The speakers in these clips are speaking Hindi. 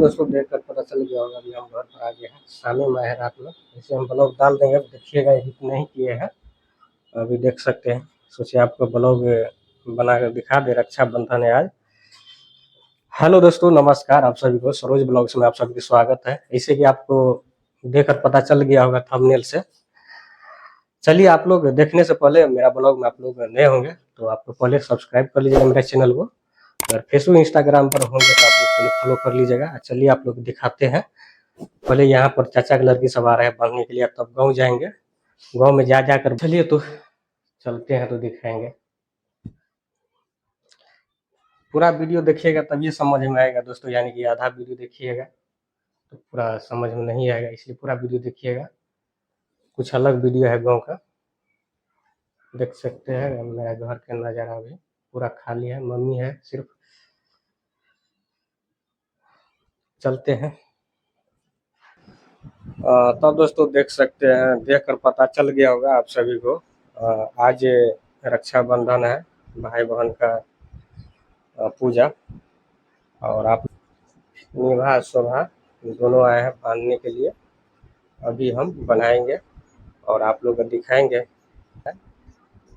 दोस्तों देखकर पता चल गया होगा, अभी हम घर पर आ गए हैं। शामी में है रात में, इसे हम ब्लॉग डाल देंगे, देखिएगा। हिट नहीं किए हैं, अभी देख सकते हैं। सोचिए आपको ब्लॉग बना कर दिखा दे। रक्षाबंधन है आज। हेलो दोस्तों, नमस्कार। आप सभी को सरोज ब्लॉग्स में आप सभी का स्वागत है। इसे कि आपको देखकर पता चल गया होगा थंबनेल से। चलिए, आप लोग देखने से पहले मेरा ब्लॉग में आप लोग नए होंगे तो आपको पहले सब्सक्राइब कर लीजिएगा मेरे चैनल को। अगर फेसबुक इंस्टाग्राम पर होंगे तो आप लोग पहले फॉलो कर लीजिएगा। चलिए आप लोग दिखाते हैं। पहले यहाँ पर चाचा के लड़की सब आ रहे हैं बनने के लिए, तब गाँव जाएंगे। गाँव में जाकर चलिए तो चलते हैं तो दिखाएंगे। पूरा वीडियो देखिएगा तभी समझ में आएगा दोस्तों, यानी कि आधा वीडियो देखिएगा तो पूरा समझ में नहीं आएगा, इसलिए पूरा वीडियो देखिएगा। कुछ अलग वीडियो है गाँव का, देख सकते हैं। मेरा घर का नज़ारा भी पूरा खाली है, मम्मी है सिर्फ। चलते हैं। तब दोस्तों देख सकते हैं, देखकर पता चल गया होगा आप सभी को। आज रक्षाबंधन है, भाई बहन का पूजा। और आप निभा शोभा दोनों आए हैं बांधने के लिए। अभी हम बनाएंगे और आप लोग को दिखाएंगे।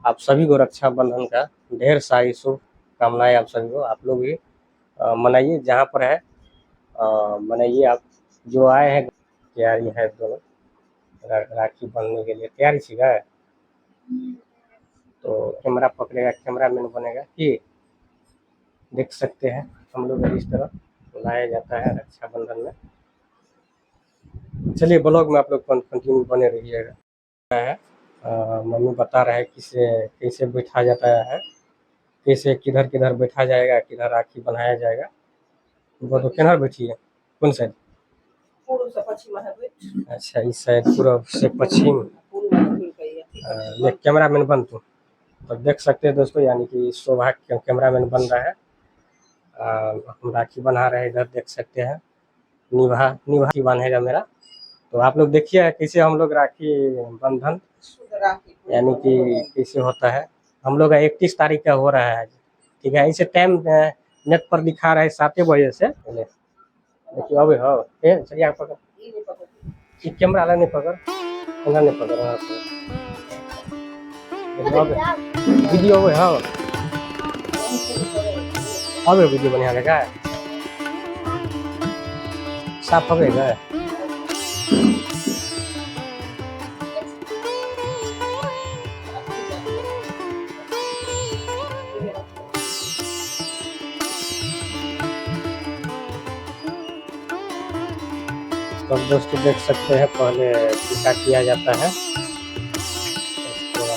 आप सभी को रक्षाबंधन का ढेर सारी शुभकामनाएं आप सभी को। आप लोग भी मनाइए, जहाँ पर है मनाइए। आप जो आए हैं तैयारी है, दोनों राखी बांधने के लिए तैयारी सीखा है। तो कैमरा पकड़ेगा, कैमरा मैन बनेगा कि देख सकते हैं। हम लोग इस तरह लाया जाता है रक्षाबंधन में। चलिए ब्लॉग में आप लोग कंटिन्यू बने रहिएगा। है मम्मी बता रहे हैं किसे कैसे बैठा जाता है, कैसे किधर किधर बैठा जाएगा, किधर राखी बनाया जाएगा। वो तो किधर बैठी है, कौन साइड? पूर्व से पश्चिम है। अच्छा, इस साइड पूर्व से पश्चिम। ये कैमरा मैन बन तू तो देख सकते हैं दोस्तों, यानी कि शोभा कैमरा मैन बन रहा है। हम राखी बना रहे हैं, इधर देख सकते हैं। निभा बांधेगा मेरा। तो आप लोग देखिए कैसे हम लोग राखी बंधन यानी कि कैसे होता है। हम लोग का 31 तारीख का हो रहा है आज, ठीक है। इसे टाइम नेट पर दिखा रहा है 7 बजे से। देखिए अबे हो चलिए आप पकड़, कैमरा वाला नहीं पकड़, कैमरा नहीं पकड़ रहा वीडियो हो। हाँ अब वीडियो बढ़िया लगा, साफ हो गया। तो दोस्तों देख सकते हैं, पहले टीका किया जाता है।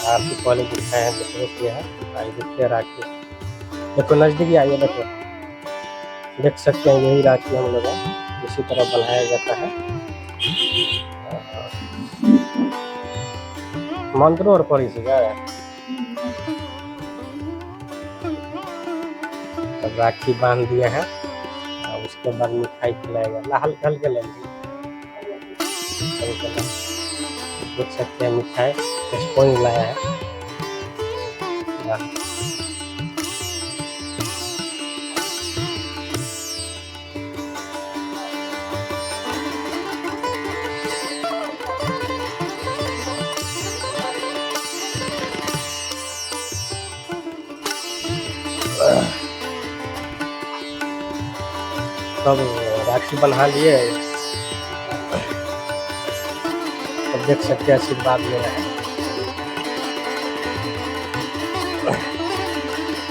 आपको पहले दिखाए हैं, देखिए है आई देखिए राखी। देखो नजदीक आइए, देखो देख सकते हैं यही राखी हम लोग इसी तरह बनाया जाता है। मंत्रों और पढ़ी सी तब राखी बांध दिया है और उसके बाद मिठाई खिलाएगा। हल्के हल्के लेंगे, देख सकते हैं मिठाई स्पॉन्ज लाया है। तब राखी बना लिए, तब देख सकते हैं आशीर्वाद ले रहे हैं।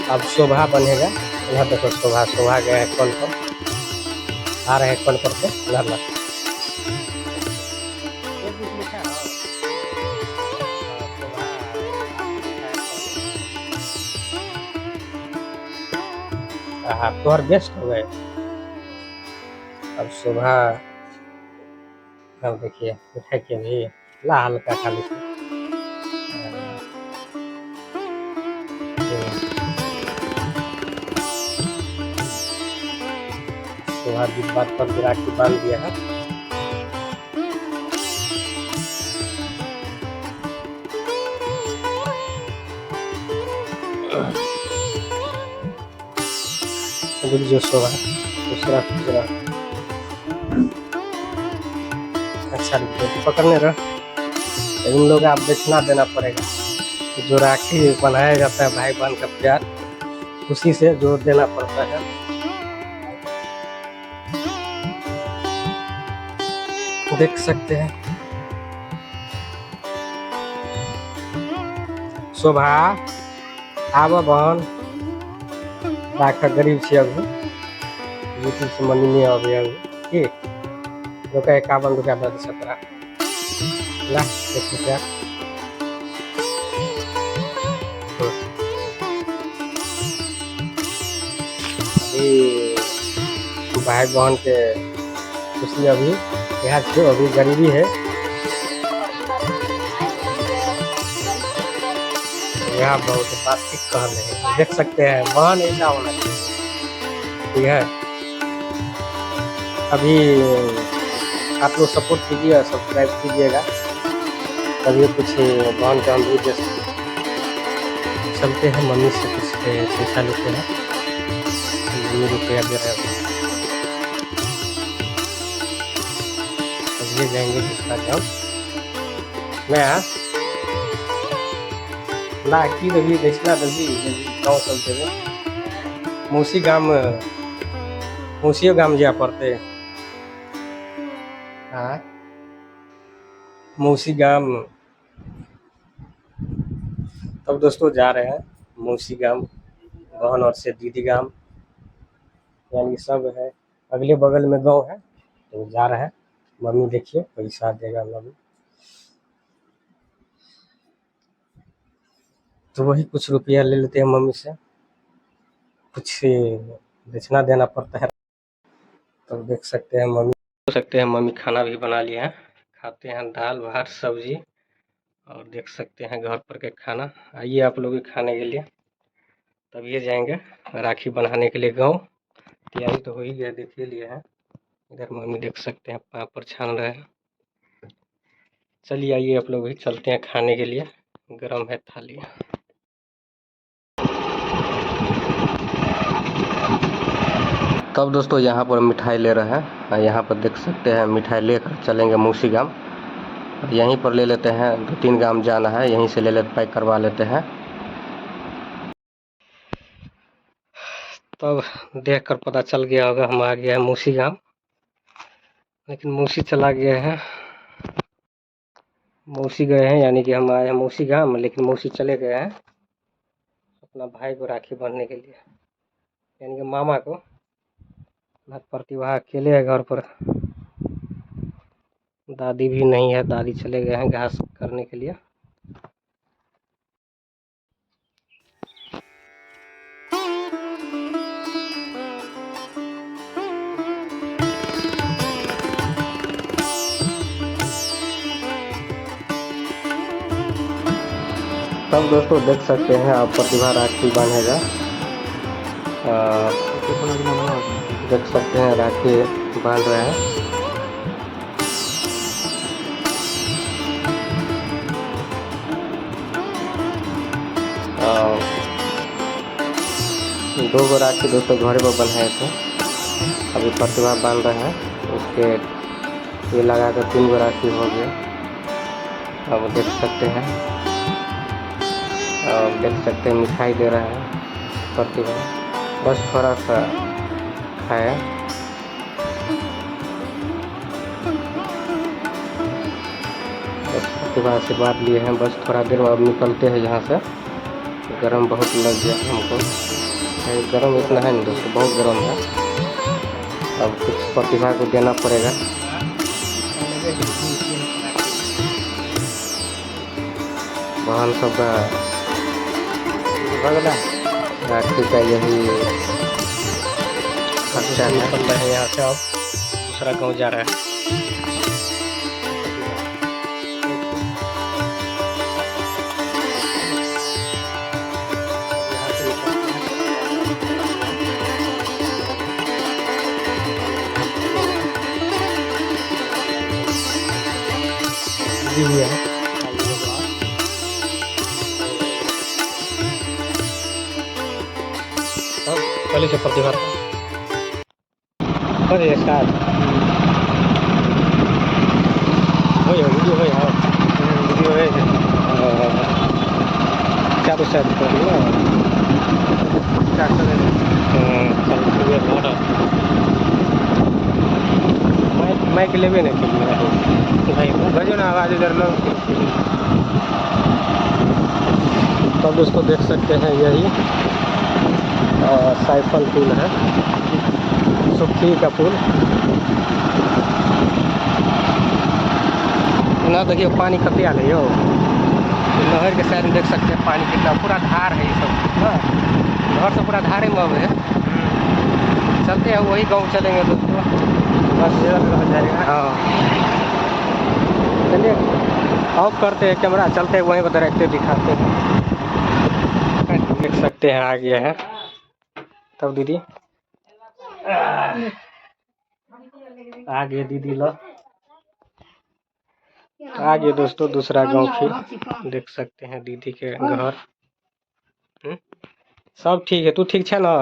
अब शोभा बनेगा। यहाँ देखो शोभा गया है कौन पर, आ रहे हैं कौन पर से लड़ना। हाँ तोहर बेस्ट हो गए। अब शोभा अब देखिए उठा के भी ला हल्का खाली से। शोभा जिस बात पर राखी बांध दिया है। जो शोभा दूसरा अच्छा रोटी पकड़ने रह, इन लोग आप दक्षिणा देना पड़ेगा। जो राखी बनाया जाता है भाई बहन का प्यार, खुशी से जो देना पड़ता है। देख सकते हैं शोभा आब बहन राखा गरीब छी अभी यूट्यूब से मनी नहीं अभी अभी की 51 रुपया 17 ला 1 रुपया अभी भाई बहन के खुशी अभी यहाँ छे, अभी गरीबी है यहाँ बहुत बात ठीक कह रहे हैं। देख सकते हैं बहन ऐसा होना चाहिए, ठीक है। अभी आप लोग सपोर्ट कीजिए, सब्सक्राइब कीजिएगा, तभी कुछ बहन का हम भी दे चलते हैं। मम्मी से कुछ पैसा लेते हैं, मम्मी रुपया दे रहे हैं, ये जाएंगे दूसरा गाँव मैं ला की रवि दक्षिणा दबी गाँव चलते हुए मौसी गाँव जा पड़ते हाँ मौसी गाँव। तब दोस्तों जा रहे हैं मौसी गाँव, बहन और से दीदी गाँव, यानी सब है अगले बगल में गाँव है, तो जा रहे हैं। मम्मी देखिए पैसा देगा मम्मी, तो वही कुछ रुपया ले लेते हैं मम्मी से, कुछ दक्षिणा देना पड़ता है। तो देख सकते हैं मम्मी खाना भी बना लिया है, खाते हैं दाल भात सब्जी, और देख सकते हैं घर पर के खाना। आइए आप लोग भी खाने के लिए, तब ये जाएंगे राखी बनाने के लिए गाँव। तैयारी तो हो ही गया, देख ही लिए हैं। इधर मम्मी देख सकते हैं पापड़ छान रहे हैं। चलिए आइए आप लोग भी चलते हैं खाने के लिए, गरम है थाली। तब दोस्तों यहाँ पर मिठाई ले रहे हैं, यहाँ पर देख सकते हैं मिठाई लेकर चलेंगे मौसी गाँव। यहीं पर ले लेते हैं, 2-3 गाँव जाना है, यहीं से ले लेते पैक करवा लेते हैं। तब देखकर पता चल गया होगा हम आ गया है मौसी गाँव, लेकिन मौसी चला गया है। मौसी गए हैं, यानी कि हम आए हैं मौसी गाँव, लेकिन मौसी चले गए हैं अपना भाई को राखी बांधने के लिए, यानी कि मामा को। प्रतिभा अकेले है घर पर, दादी भी नहीं है, दादी चले गए हैं घास करने के लिए। तब दोस्तों देख सकते हैं आप प्रतिभा राखी बांधेगा, देख सकते हैं राखी बांध रहे हैं। दो गो राखी दोस्तों घरे पर बंधाए थे, अभी प्रतिभा बांध रहे हैं, उसके ये लगा कर 3 गो राखी हो गए। अब देख सकते हैं, और देख सकते हैं मिठाई दे रहा है प्रतिभा, बस थोड़ा सा खाया। बस प्रतिभा से बात लिए हैं, बस थोड़ा देर में अब निकलते हैं यहाँ से। गरम बहुत लग गया हमको, गरम इतना है नहीं दोस्तों, बहुत गरम है। अब कुछ प्रतिभा को देना पड़ेगा। बहन सबका राखी का यही खर्चा निकल रहा है। यहाँ से अब दूसरा गाँव जा रहा है। पहले से प्रतिभा साथ वीडियो है यार, वीडियो है क्या तो शायद कर ना क्या करे चल ये मोड़ा मैं के लेवे नहीं ठीक भाई भजो ना आवाज़ इधर लो। तब दोस्तों देख सकते हैं यही साइफल पुल है, सुखी का पुल ना। देखिए पानी कते आ रही हो नहर के साइड में, देख सकते हैं पानी कितना पूरा धार है ये सब ना, घर से पूरा धारे में अब है। चलते हैं वही गांव चलेंगे दोस्तों, बस इधर रह जाएगा। हाँ चलिए ऑफ करते हैं कैमरा, चलते हैं वहीं पर डायरेक्ट दिखाते हैं। देख सकते हैं आ गया है तब दीदी आ गए दीदी लो आ गए दोस्तों दूसरा गांव फिर। देख सकते हैं दीदी के घर। सब ठीक है, तू ठीक है ना?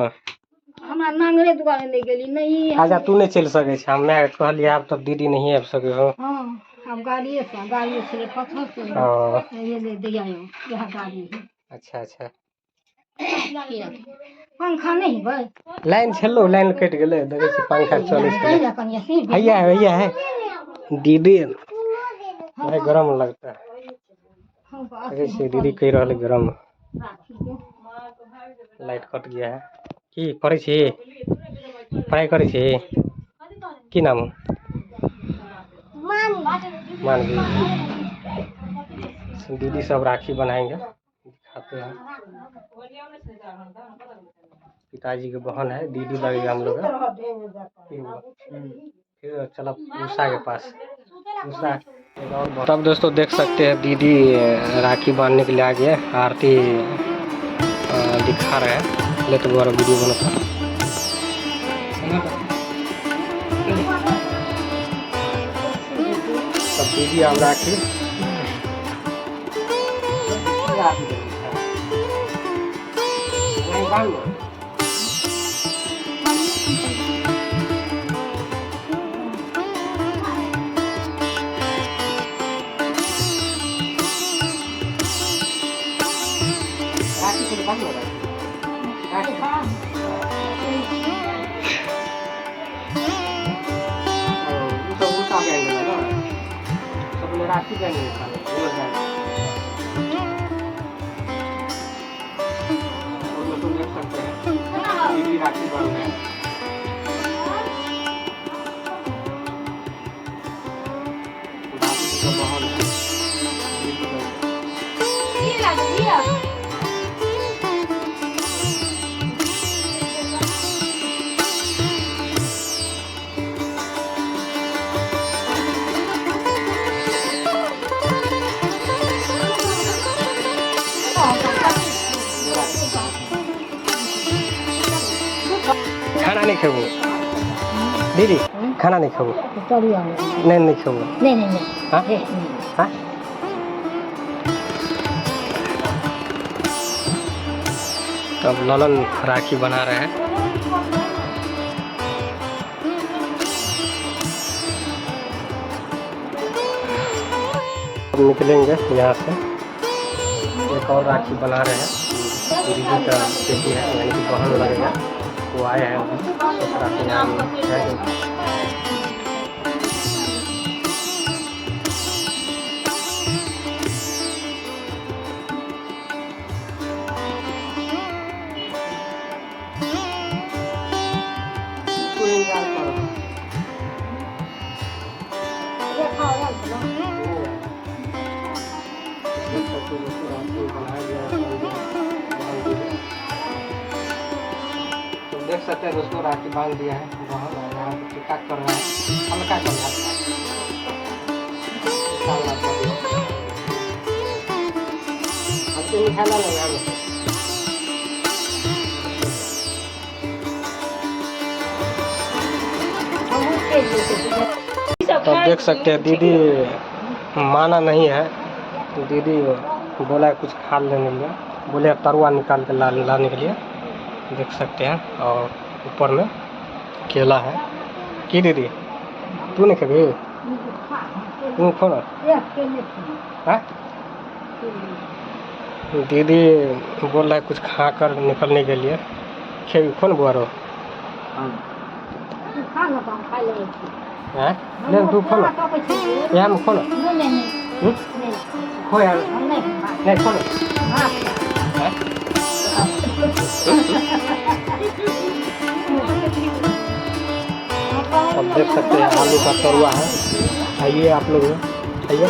हमरा नांगरे दुकान ले गेली नहीं आजा तू नहीं चल सके छै, हमे कहलिए आब तब दीदी नहीं आबि सके हो। हां अब गाड़िए से पत्थर से ये ले दिया यह गाड़ी है। अच्छा अच्छा पंखा नहीं भाई लाइन छलो, लाइन कट गेले, देखे छी पंखा चले छै। भैया है दीदी भाई गरम लगता है, देखे छी दीदी कह रहा है गरम। लाइट कट गया है की पढ़े छी, पढ़ाई करे छी की नाम मानवी। दीदी सब राखी बनाएंगे, दिखाते हैं। पिताजी की बहन है, दीदी लगेगा हम लोग। फिर चलो उषा के पास, उषा। तब दोस्तों देख सकते हैं दीदी राखी बांधने के लिए आ गए, आरती दिखा रहे हैं। ले तो दोबारा वीडियो बनाता तब दीदी हम राखी राखी देख सकते हैं दीदी राखी बांध रहे हैं। खाना नहीं खाओ दीदी, खाना नहीं खाओ? नहीं खाओ? नहीं हाँ हाँ तब ललन राखी बना रहे हैं। अब निकलेंगे यहाँ से, एक और राखी बना रहे हैं। दीदी का बेटी है यानी कि बहन लगेगा, वो आए हैं राखी यहाँ देख सकते हैं दोस्तों राखी बांध दिया है। वहाँ यहाँ पे टिकट कर रहा है, हल्का कर रहा है। तो देख सकते हैं दीदी माना नहीं है, दीदी बोला कुछ खा लेने के लिए, बोले तरुआ निकाल के लाने के लिए। देख सकते हैं और ऊपर में केला है। की दीदी तू नहीं खाबी? तुम कौन एक केले थी है? दीदी बोल रहा है कुछ खा कर निकलने के लिए। खेल कौन बुआ रहो तू खा ना तो हम खा लेंगे है? ले तू खो ना तो पैसे यहाँ में खो ना नहीं नहीं नहीं खो यार हम नहीं नहीं खो ना हाँ है? अब देख सकते हैं आलू का तरुआ है। आइए आप लोग आइए।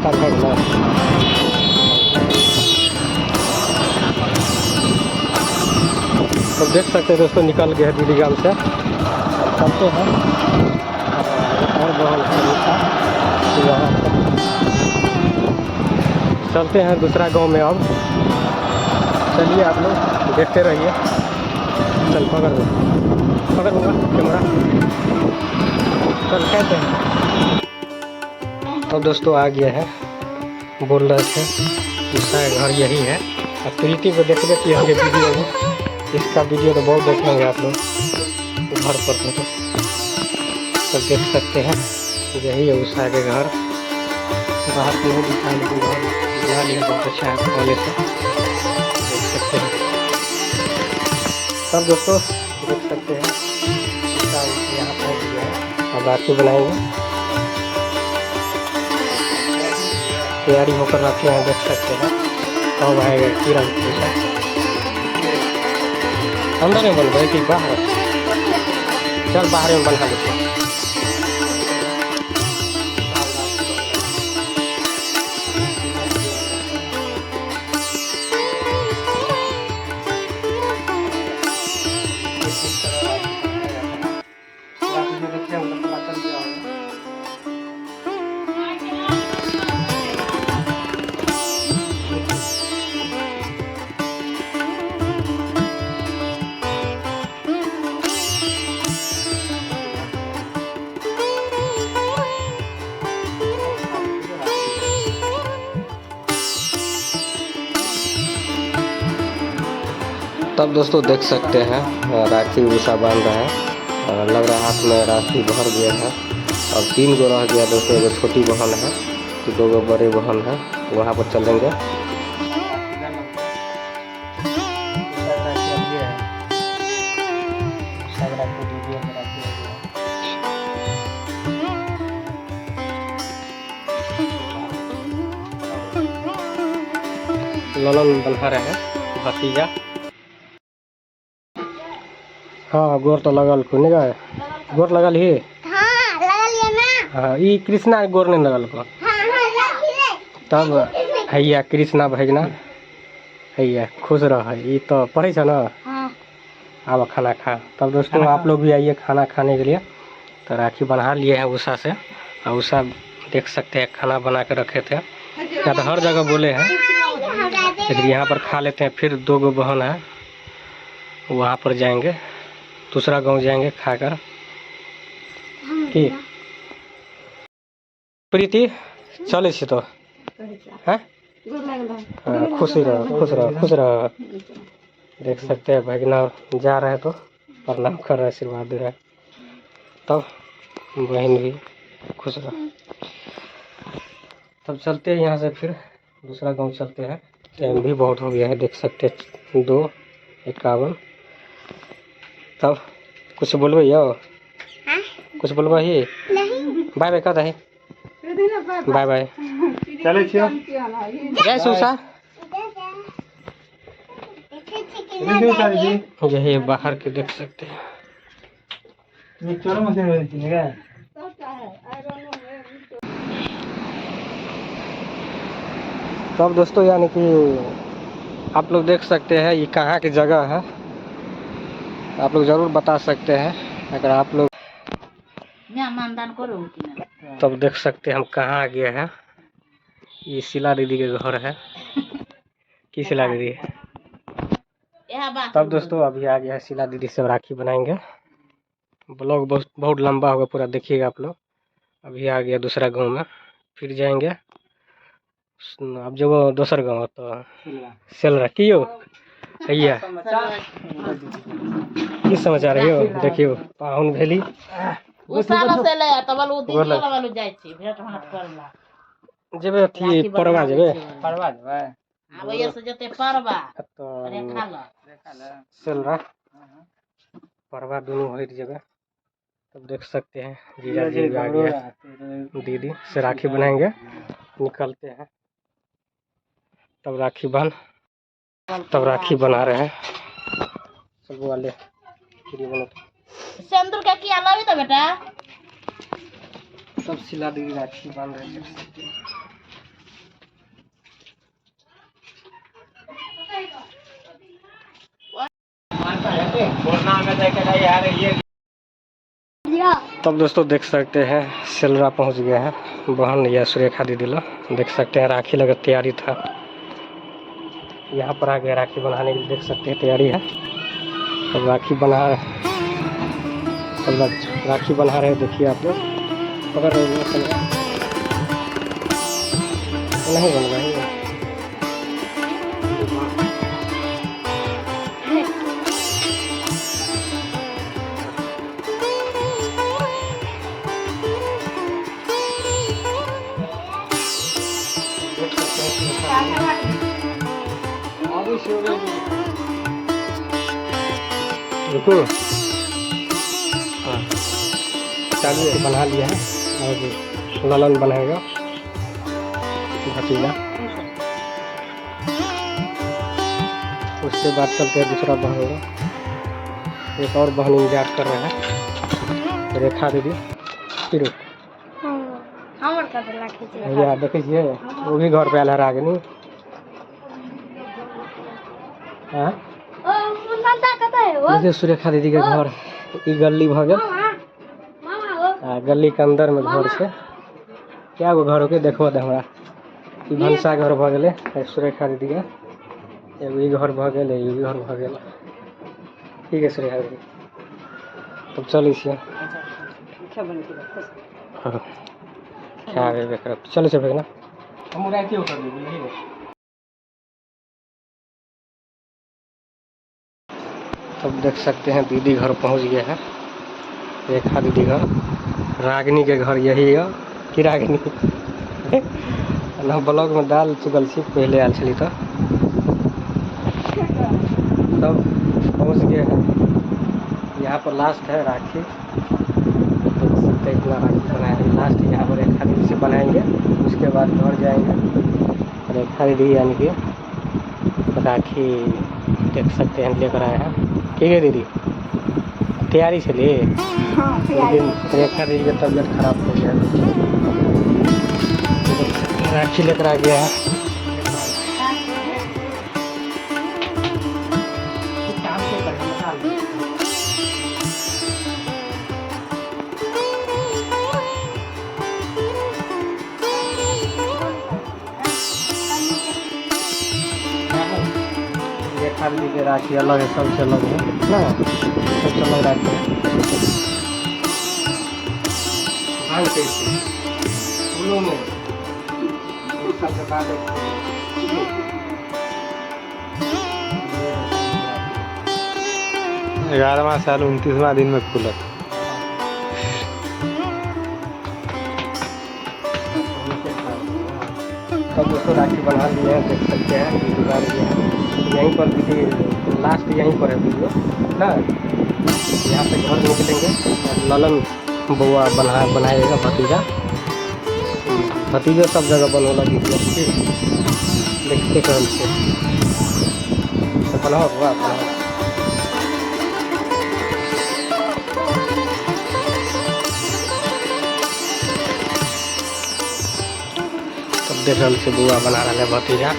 तब है ना तो देख सकते हैं दोस्तों निकल गया दीदी गांव से। अब चलते हैं और चलते हैं दूसरा गांव में। अब चलिए आप लोग देखते रहिए। चल पकड़ होगा कैमरा चल कहते हैं। तो दोस्तों आ गया है बोल रहे थे उसका घर यही है। अब प्रीति को देखने की होंगे वीडियो में। इसका वीडियो तो बहुत देखेंगे आप लोग घर पर तो देख सकते हैं यही है उषा के घर। बाहर नहीं दिखाई लेकिन घर दिखा लिया बहुत अच्छा है पहले से देख सकते हैं। सब दोस्तों देख सकते हैं उषा यहाँ पहुँच गया है। अब राखी बनाएंगे तैयारी होकर रखे हैं देख सकते हैं। कब आएगा किरण उषा अंदर में बन गए कि बाहर? चल बाहर में बना लेते हैं। तब दोस्तों देख सकते हैं राखी उषा बांध रहा है और लग रहा है हाथ में राखी भर गया है। और 3 गो रह गया दोस्तों। एगो छोटी बहन है तो 2 गो बड़े बहन है वहाँ पर चलेंगे। ललन बना रहे हैं भतीजा। हाँ गोर तो लगल को नहीं गए गोर लगल ही। हाँ लगा लिया ना। हाँ ये कृष्णा गोर नहीं लगल को। हाँ तब हैया कृष्णा भगना हैया खुश रह। ये तो पढ़े छ ना। हाँ अब खाना खा। तब दोस्तों आप लोग भी आइए खाना खाने के लिए। तो राखी बना लिए हैं उषा से। और उषा देख सकते हैं खाना बना के रखे थे। या तो हर जगह बोले हैं लेकिन यहाँ पर खा लेते हैं। फिर 2 गो बहन है वहाँ पर जाएंगे दूसरा गांव जाएंगे खाकर। की प्रीति चले छी तो हैं? हाँ, खुश रहो खुश रहो खुश रहो। देख सकते हैं भगना जा रहे हैं तो प्रणाम कर रहे हैं आशीर्वाद दे रहे हैं। तब बहन भी खुश रहो। तब चलते हैं यहाँ से फिर दूसरा गांव चलते हैं। टाइम भी बहुत हो गया है देख सकते हैं 2:51। तब कुछ बोलबो यो कुछ बोलबो ही बाय बाय कर रहे बाय बाय चले छियो जय सुषा। यही बाहर के देख सकते हैं। ये चोर मशीन है क्या? तब दोस्तों यानी कि आप लोग देख सकते हैं ये कहाँ की जगह है। आप लोग ज़रूर बता सकते हैं अगर आप लोग। तब देख सकते हैं हम कहाँ आ गए हैं। ये शीला दीदी के घर है। की शीला दीदी? तब दोस्तों अभी आ गया है शीला दीदी से राखी बनाएंगे। ब्लॉग बहुत लंबा होगा पूरा देखिएगा आप लोग। अभी आ गया दूसरा गांव में फिर जाएंगे अब जब दोसर गाँव तो सेलरा की यो भैया की समाचार है यो देखियो पाहुन भेली जेबे अथी परवा जेबे तो सेलरा परवा दोनों हो जेबे। तब देख सकते हैं जीजा जी भी आ गया, दीदी से राखी बनाएंगे, निकलते हैं। तब राखी बना रहे हैं सब वाले सिंदूर का किया लावी तो बेटा सब सिला दी राखी बांध रहे हैं। तब दोस्तों देख सकते हैं सेलरा पहुंच गया है, बहन या सुरेखा दीदी लोग देख सकते हैं राखी लगा तैयारी था, यहाँ पर आ गया राखी बनाने के लिए। देख सकते हैं तैयारी है, सब राखी बना रहे हैं। देखिए आप लोग अगर नहीं बन रहा है रुको, हाँ चालू बना लिया है और ललन बनाएगा भतीजा। उसके बाद चलते हैं दूसरा बहन होगा, एक और बहन इंतजार कर रहे हैं रेखा दीदी। फिर भैया देखिए वो भी घर पे आल है नहीं सुरेखा दीदी के घर ई गली भगल गली के अंदर में घर से क्या गो घर होके देखो हमारा ई भंसा घर भ गए सुरेखा दीदी के, एगो ई घर भ गए ई घर भ गए। ठीक है सुरेखा दीदी तब चल इसे क्या चलो से भेजना हम राइते उतर दी। तब देख सकते हैं दीदी घर पहुंच गया है, रेखा दीदी घर। रागिनी के घर यही है कि रागिनी ना ब्लॉग में डाल चुकल सी पहले आल चली तो तब पहुंच गए हैं। यहाँ पर लास्ट है राखी, देख सकते हैं इतना राखी बनाया है लास्ट। यहाँ पर रेखा दीदी से बनाएंगे, उसके बाद घर जाएंगे। रेखा दीदी यानी कि राखी देख सकते हैं लेकर आए हैं। ठीक है दीदी तैयारी चलिए, लेकिन रेखा दीदी की तबीयत खराब हो गया, राखी लेकर आ गया है। रेखा दीदी के राखी अलग है, सबसे अलग है ना, सबसे अलग राखी है। भांग कैसे फूलों में 11वां साल 29वां दिन में खुलत। तब दोस्तों राखी बना लिए हैं, देख सकते हैं दुकान यहीं पर दीदी लास्ट यहीं पर है वीडियो ना। यहाँ से घर निकलेंगे, ललन बउआ बनाएगा भतीजा सब जगह बनोला दीदी देखते कर तो बनाओ हुआ देख रहे से बुआ बना रहा है भतीजा।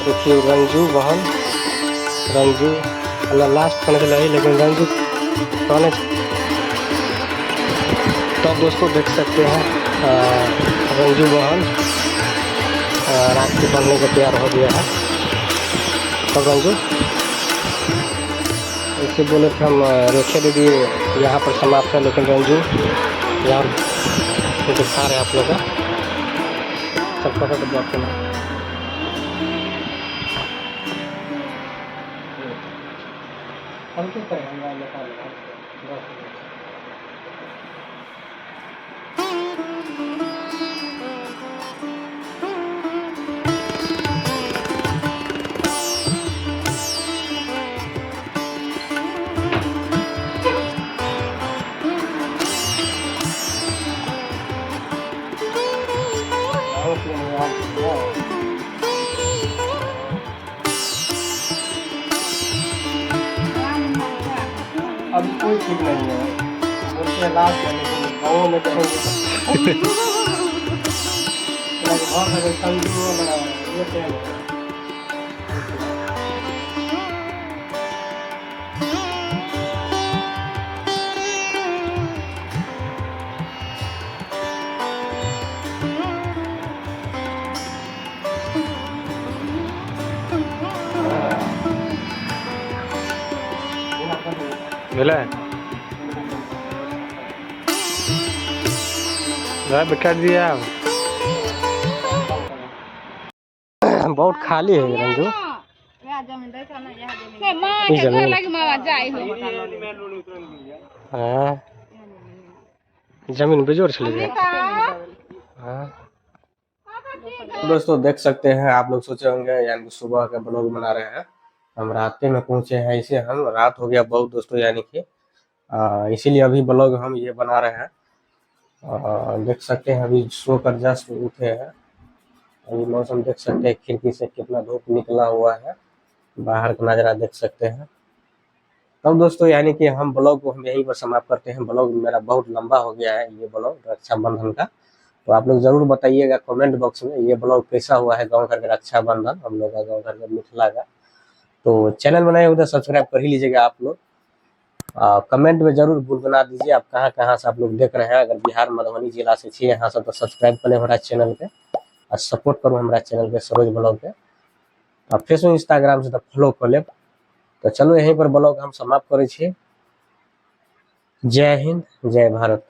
देखिए रंजू बहन रंजू लास्ट खाने लगी, लेकिन रंजू कहने। तब दोस्तों देख सकते हैं रंजू बहन राखी बनने को तैयार हो गया है। तब रंजू ऐसे बोले थे हम रेखा दीदी यहाँ पर समाप्त है, लेकिन रंजू यहाँ दिखा रहे हैं आप लोग का। चल पकड़ के ब्लॉक करना। हम क्या करें, हम निकाल लेंगे। अभी कोई ठीक नहीं है, बोलते हैं लास्ट है, लेकिन गाँव में कहेंगे बहुत अगर संजू वाला ये टाइम है। मिला काट दिया। बहुत खाली है रंजू। ई जमीन हाँ जमीन बेजोड़ चले गए। हाँ दोस्तों देख सकते हैं, आप लोग सोचे होंगे यानी कि सुबह का ब्लॉग बना रहे हैं, हम रात में पहुंचे हैं। इसे हम रात हो गया बहुत दोस्तों, यानी कि इसीलिए अभी ब्लॉग हम ये बना रहे हैं। देख सकते हैं अभी सो कर जस्ट उठे हैं। अभी मौसम देख सकते हैं, खिड़की से कितना धूप निकला हुआ है, बाहर का नज़ारा देख सकते हैं। तब दोस्तों यानी कि हम ब्लॉग को हम यहीं पर समाप्त करते हैं। ब्लॉग मेरा बहुत लंबा हो गया है, ये ब्लॉग रक्षाबंधन का। तो आप लोग जरूर बताइएगा कमेंट बॉक्स में ये ब्लॉग कैसा हुआ है, गाँव घर का रक्षाबंधन, हम लोग का गाँव घर का मिथिला का। तो चैनल बनाए हुए तो सब्सक्राइब कर ही लीजिएगा आप लोग। कमेंट में जरूर गुनगुना दीजिए आप कहाँ से आप लोग देख रहे हैं। अगर बिहार मधुबनी जिला से छे यहाँ से तो सब्सक्राइब करें हमारा चैनल पे और सपोर्ट करो हमारा चैनल पे, सरोज ब्लॉग पे। और फेसबुक इंस्टाग्राम से तो फॉलो कर ले। तो चलो यहीं पर ब्लॉग हम समाप्त करे। जय हिंद, जय भारत।